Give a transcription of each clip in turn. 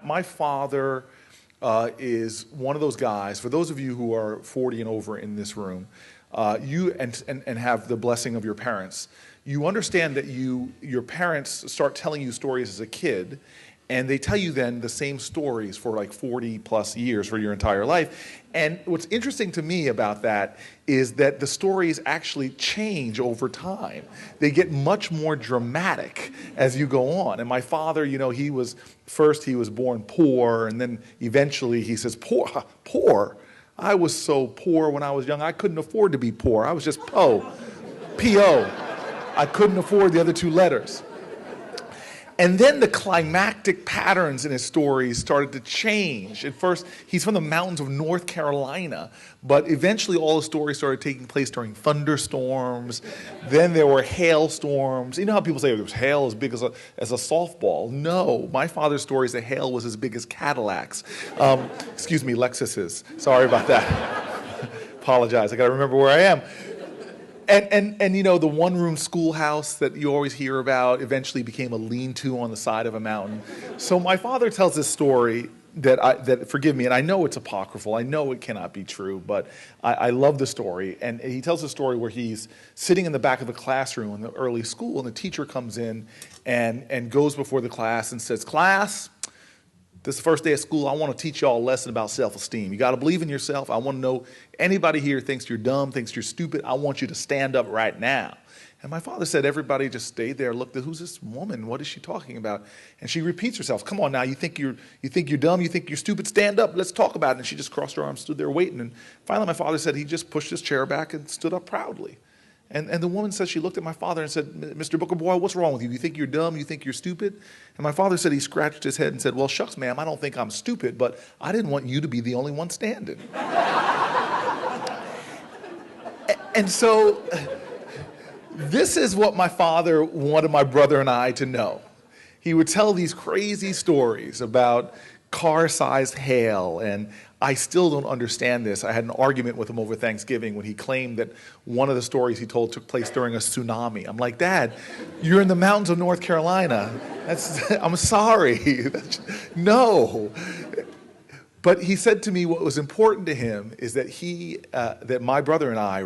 my father is one of those guys, for those of you who are 40 and over in this room, and have the blessing of your parents, you understand that your parents start telling you stories as a kid, and they tell you then the same stories for like 40 plus years for your entire life. And what's interesting to me about that is that the stories actually change over time. They get much more dramatic as you go on. And my father, he was born poor, and then eventually he says, poor? I was so poor when I was young, I couldn't afford to be poor. I was just P-O. I couldn't afford the other two letters. And then the climactic patterns in his stories started to change. At first, he's from the mountains of North Carolina, but eventually all the stories started taking place during thunderstorms. Then there were hailstorms. You know how people say there was hail as big as a softball? No, my father's story is that hail was as big as Cadillacs. Excuse me, Lexuses. Sorry about that. Apologize, I gotta remember where I am. And the one-room schoolhouse that you always hear about eventually became a lean-to on the side of a mountain. So my father tells this story that forgive me, and I know it's apocryphal, I know it cannot be true, but I love the story. And he tells a story where he's sitting in the back of the classroom in the early school, and the teacher comes in and goes before the class and says, "Class, this is the first day of school. I want to teach y'all a lesson about self-esteem. You got to believe in yourself. I want to know anybody here thinks you're dumb, thinks you're stupid. I want you to stand up right now." And my father said everybody just stayed there, looked at, who's this woman? What is she talking about? And she repeats herself. "Come on now, you think you're dumb, you think you're stupid, stand up, let's talk about it." And she just crossed her arms, stood there waiting. And finally my father said he just pushed his chair back and stood up proudly. And the woman said, she looked at my father and said, "Mr. Booker Boy, what's wrong with you? You think you're dumb? You think you're stupid?" And my father said he scratched his head and said, "Well, shucks, ma'am, I don't think I'm stupid, but I didn't want you to be the only one standing." And so this is what my father wanted my brother and I to know. He would tell these crazy stories about car-sized hail, and I still don't understand this. I had an argument with him over Thanksgiving when he claimed that one of the stories he told took place during a tsunami. I'm like, "Dad, you're in the mountains of North Carolina. I'm sorry." No. But he said to me what was important to him is that that my brother and I,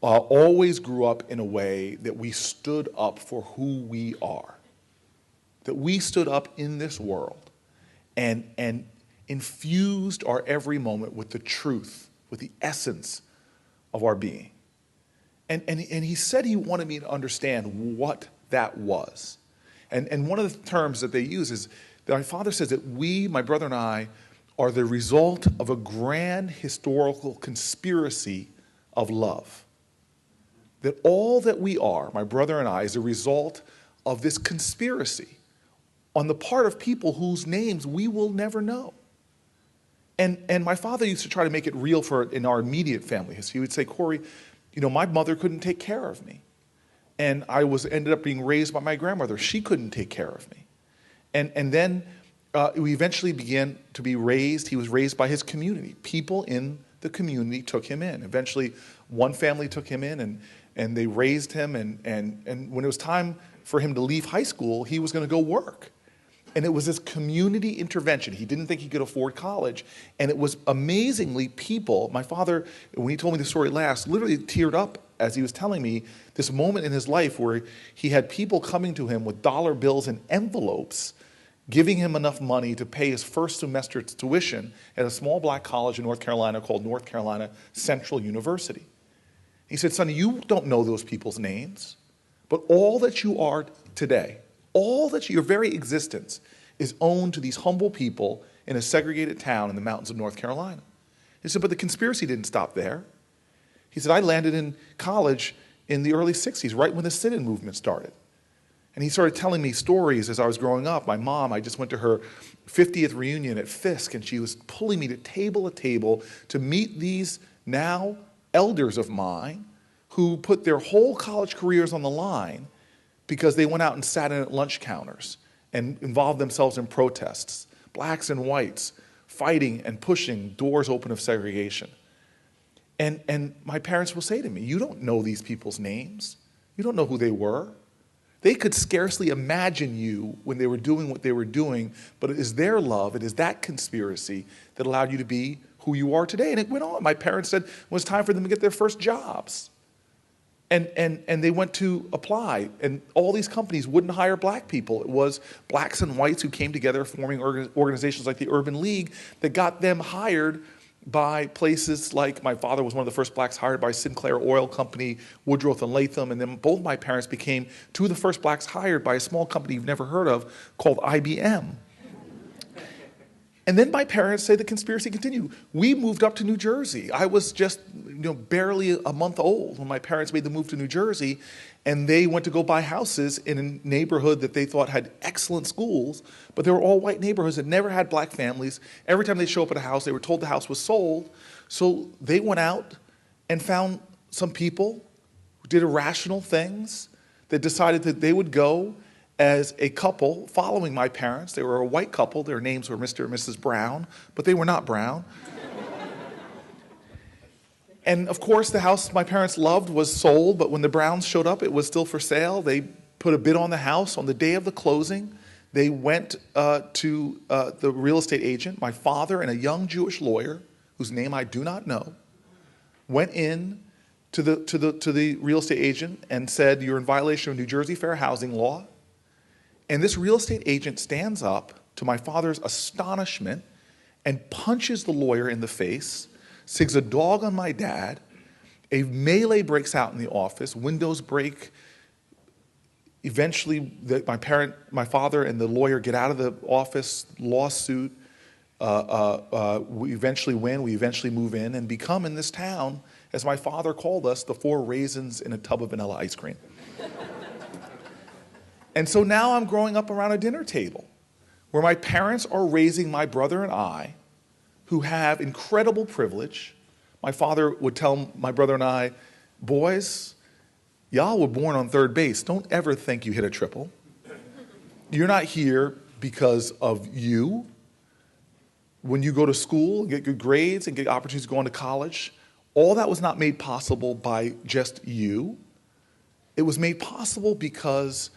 always grew up in a way that we stood up for who we are. That we stood up in this world and infused our every moment with the truth, with the essence of our being. And he said he wanted me to understand what that was. And one of the terms that they use is that my father says that we, my brother and I, are the result of a grand historical conspiracy of love. That all that we are, my brother and I, is a result of this conspiracy on the part of people whose names we will never know. And my father used to try to make it real in our immediate family history. He would say, "Corey, my mother couldn't take care of me. And I ended up being raised by my grandmother. She couldn't take care of me." And then we eventually began to be raised. He was raised by his community. People in the community took him in. Eventually, one family took him in, and they raised him. And when it was time for him to leave high school, he was going to go work. And it was this community intervention. He didn't think he could afford college. And it was amazingly people. My father, when he told me the story last, literally teared up as he was telling me this moment in his life where he had people coming to him with dollar bills and envelopes, giving him enough money to pay his first semester's tuition at a small black college in North Carolina called North Carolina Central University. He said, "Sonny, you don't know those people's names, but all that you are today, your very existence is owned to these humble people in a segregated town in the mountains of North Carolina." He said, "But the conspiracy didn't stop there." He said, "I landed in college in the early 60s, right when the sit-in movement started." And he started telling me stories as I was growing up. My mom, I just went to her 50th reunion at Fisk, and she was pulling me to table to meet these now elders of mine who put their whole college careers on the line because they went out and sat in at lunch counters and involved themselves in protests, blacks and whites, fighting and pushing doors open of segregation. And my parents will say to me, "You don't know these people's names. You don't know who they were. They could scarcely imagine you when they were doing what they were doing, but it is their love, it is that conspiracy that allowed you to be who you are today. And it went on. My parents said it was time for them to get their first jobs. And they went to apply, and all these companies wouldn't hire black people. It was blacks and whites who came together forming organizations like the Urban League that got them hired by places like, my father was one of the first blacks hired by Sinclair Oil Company, Woodruff and Latham, and then both my parents became two of the first blacks hired by a small company you've never heard of called IBM. And then my parents say the conspiracy continued. We moved up to New Jersey. I was just barely a month old when my parents made the move to New Jersey, and they went to go buy houses in a neighborhood that they thought had excellent schools, but they were all white neighborhoods that never had black families. Every time they show up at a house, they were told the house was sold. So they went out and found some people who did irrational things that decided that they would go as a couple following my parents. They were a white couple. Their names were Mr. and Mrs. Brown, but they were not brown. And of course, the house my parents loved was sold, but when the Browns showed up, it was still for sale. They put a bid on the house. On the day of the closing, they went to the real estate agent. My father and a young Jewish lawyer, whose name I do not know, went in to the real estate agent and said, "You're in violation of New Jersey fair housing law." And this real estate agent stands up, to my father's astonishment, and punches the lawyer in the face, sigs a dog on my dad. A melee breaks out in the office, windows break. Eventually, my father and the lawyer get out of the office, lawsuit. We eventually win, we eventually move in and become in this town, as my father called us, the 4 raisins in a tub of vanilla ice cream. And so now I'm growing up around a dinner table where my parents are raising my brother and I, who have incredible privilege. My father would tell my brother and I, "Boys, y'all were born on third base. Don't ever think you hit a triple. You're not here because of you. When you go to school, get good grades, and get opportunities to go on to college, all that was not made possible by just you. It was made possible because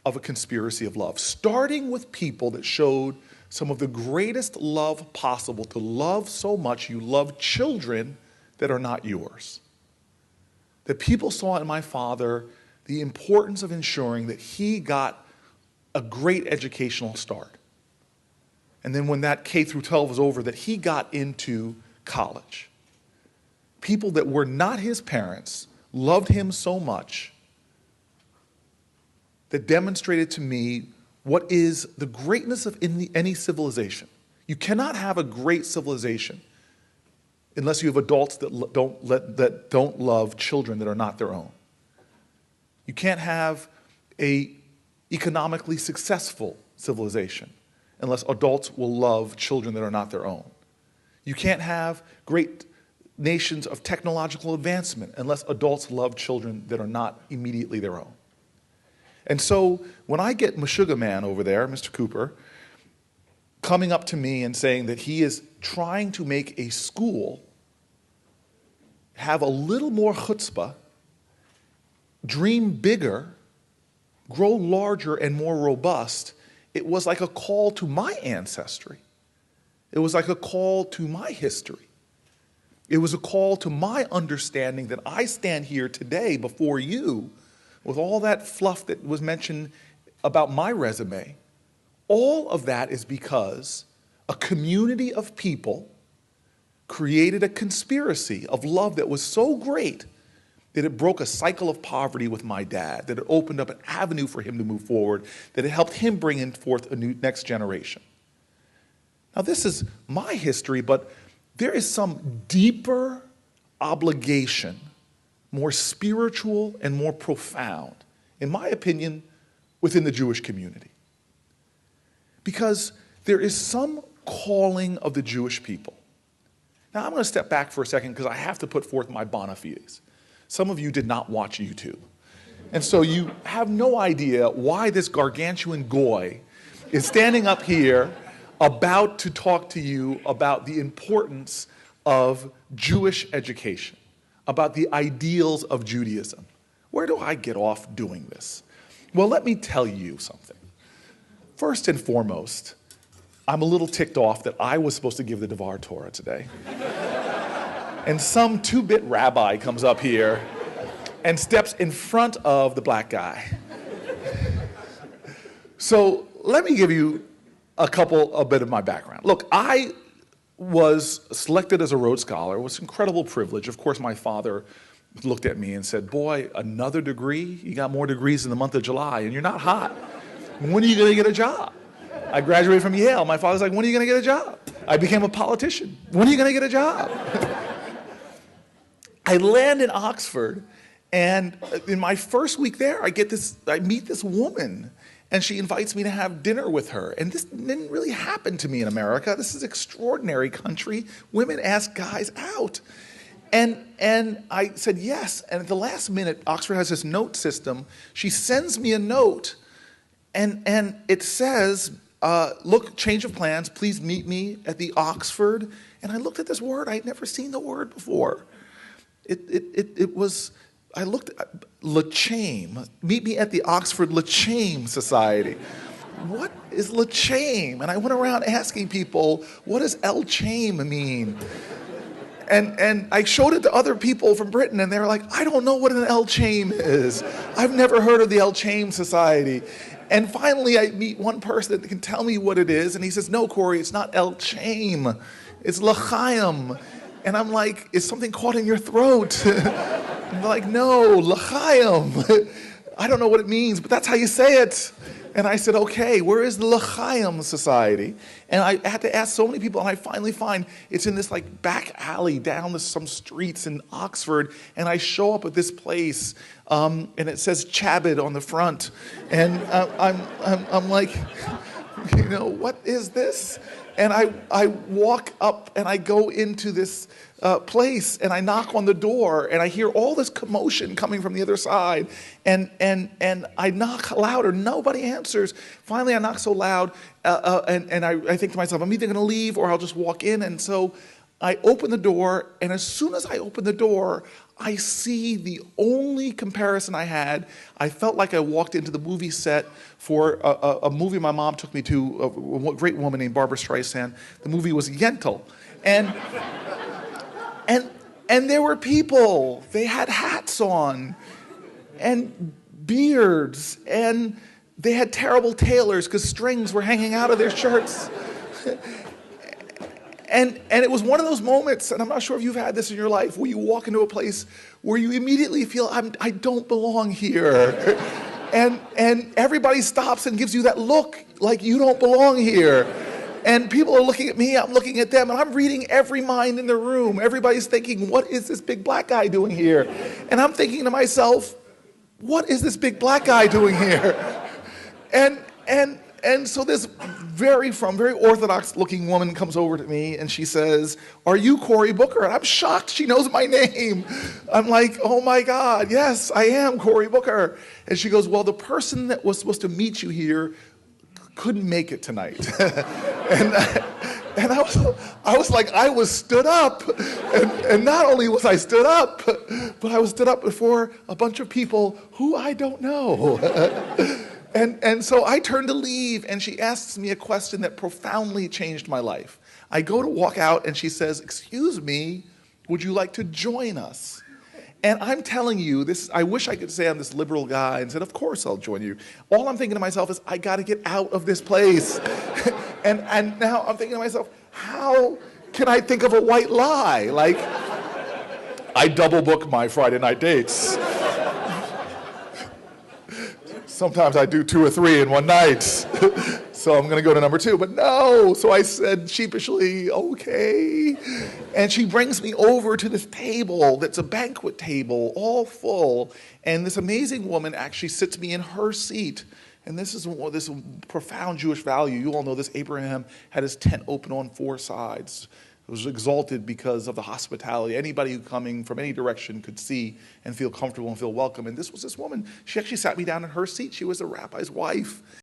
of a conspiracy of love, starting with people that showed some of the greatest love possible, to love so much you love children that are not yours. That people saw in my father the importance of ensuring that he got a great educational start. And then when that K through 12 was over, that he got into college. People that were not his parents loved him so much that demonstrated to me what is the greatness of any civilization. You cannot have a great civilization unless you have adults that don't love children that are not their own. You can't have an economically successful civilization unless adults will love children that are not their own. You can't have great nations of technological advancement unless adults love children that are not immediately their own. And so when I get Meshuggah Man over there, Mr. Cooper, coming up to me and saying that he is trying to make a school have a little more chutzpah, dream bigger, grow larger and more robust, it was like a call to my ancestry. It was like a call to my history. It was a call to my understanding that I stand here today before you with all that fluff that was mentioned about my resume. All of that is because a community of people created a conspiracy of love that was so great that it broke a cycle of poverty with my dad, that it opened up an avenue for him to move forward, that it helped him bring in forth a new next generation. Now, this is my history, but there is some deeper obligation, more spiritual and more profound, in my opinion, within the Jewish community. Because there is some calling of the Jewish people. Now, I'm going to step back for a second because I have to put forth my bona fides. Some of you did not watch YouTube. And so you have no idea why this gargantuan goy is standing up here about to talk to you about the importance of Jewish education, about the ideals of Judaism. Where do I get off doing this? Well, let me tell you something. First and foremost, I'm a little ticked off that I was supposed to give the Devar Torah today. And some two-bit rabbi comes up here and steps in front of the black guy. So let me give you a bit of my background. Look, I was selected as a Rhodes Scholar. It was an incredible privilege. Of course, my father looked at me and said, boy, another degree? You got more degrees in the month of July, and you're not hot. When are you going to get a job? I graduated from Yale. My father's like, when are you going to get a job? I became a politician. When are you going to get a job? I land in Oxford, and in my first week there, I meet this woman, and she invites me to have dinner with her. And this didn't really happen to me in America. This is an extraordinary country. Women ask guys out. And I said yes, and at the last minute, Oxford has this note system. She sends me a note, and it says, look, change of plans, please meet me at the Oxford. And I looked at this word, I'd never seen the word before. It was, I looked at L'Chaim, meet me at the Oxford L'Chaim Society. What is L'Chaim? And I went around asking people, what does El Chaim mean? And I showed it to other people from Britain, and they were like, I don't know what an El Chaim is. I've never heard of the El Chaim Society. And finally, I meet one person that can tell me what it is, and he says, no, Corey, it's not El Chaim. It's L'Chaim. And I'm like, is something caught in your throat? I'm like, no, L'Chaim. I don't know what it means, but that's how you say it. And I said, okay, where is the L'Chaim Society? And I had to ask so many people, and I finally find it's in this like back alley down some streets in Oxford. And I show up at this place, and it says Chabad on the front. And I'm like, you know, what is this? And I walk up and I go into this place and I knock on the door and I hear all this commotion coming from the other side. And I knock louder, nobody answers. Finally, I knock so loud and I think to myself, I'm either going to leave or I'll just walk in. And so I open the door, and as soon as I open the door, I see the only comparison I had. I felt like I walked into the movie set for a movie my mom took me to, a great woman named Barbara Streisand. The movie was Yentl. And there were people, they had hats on and beards, and they had terrible tailors because strings were hanging out of their shirts. And it was one of those moments, and I'm not sure if you've had this in your life, where you walk into a place where you immediately feel, I don't belong here. And everybody stops and gives you that look like you don't belong here. And people are looking at me, I'm looking at them, and I'm reading every mind in the room. Everybody's thinking, what is this big black guy doing here? And I'm thinking to myself, what is this big black guy doing here? And so this very orthodox looking woman comes over to me and she says, are you Cory Booker? And I'm shocked she knows my name. I'm like, oh my God, yes, I am Cory Booker. And she goes, well, the person that was supposed to meet you here couldn't make it tonight. and I was like, I was stood up. And not only was I stood up, but I was stood up before a bunch of people who I don't know. And so I turned to leave, and she asks me a question that profoundly changed my life. I go to walk out, and she says, excuse me, would you like to join us? And I'm telling you, I wish I could say I'm this liberal guy and said, of course I'll join you. All I'm thinking to myself is, I got to get out of this place. and now I'm thinking to myself, how can I think of a white lie? Like, I double book my Friday night dates. Sometimes I do 2 or 3 in one night. So I'm going to go to number 2. But no. So I said sheepishly, okay. And she brings me over to this table that's a banquet table, all full. And this amazing woman actually sits me in her seat. And this is this profound Jewish value. You all know this. Abraham had his tent open on 4 sides. It was exalted because of the hospitality. Anybody coming from any direction could see and feel comfortable and feel welcome. And this was this woman. She actually sat me down in her seat. She was a rabbi's wife.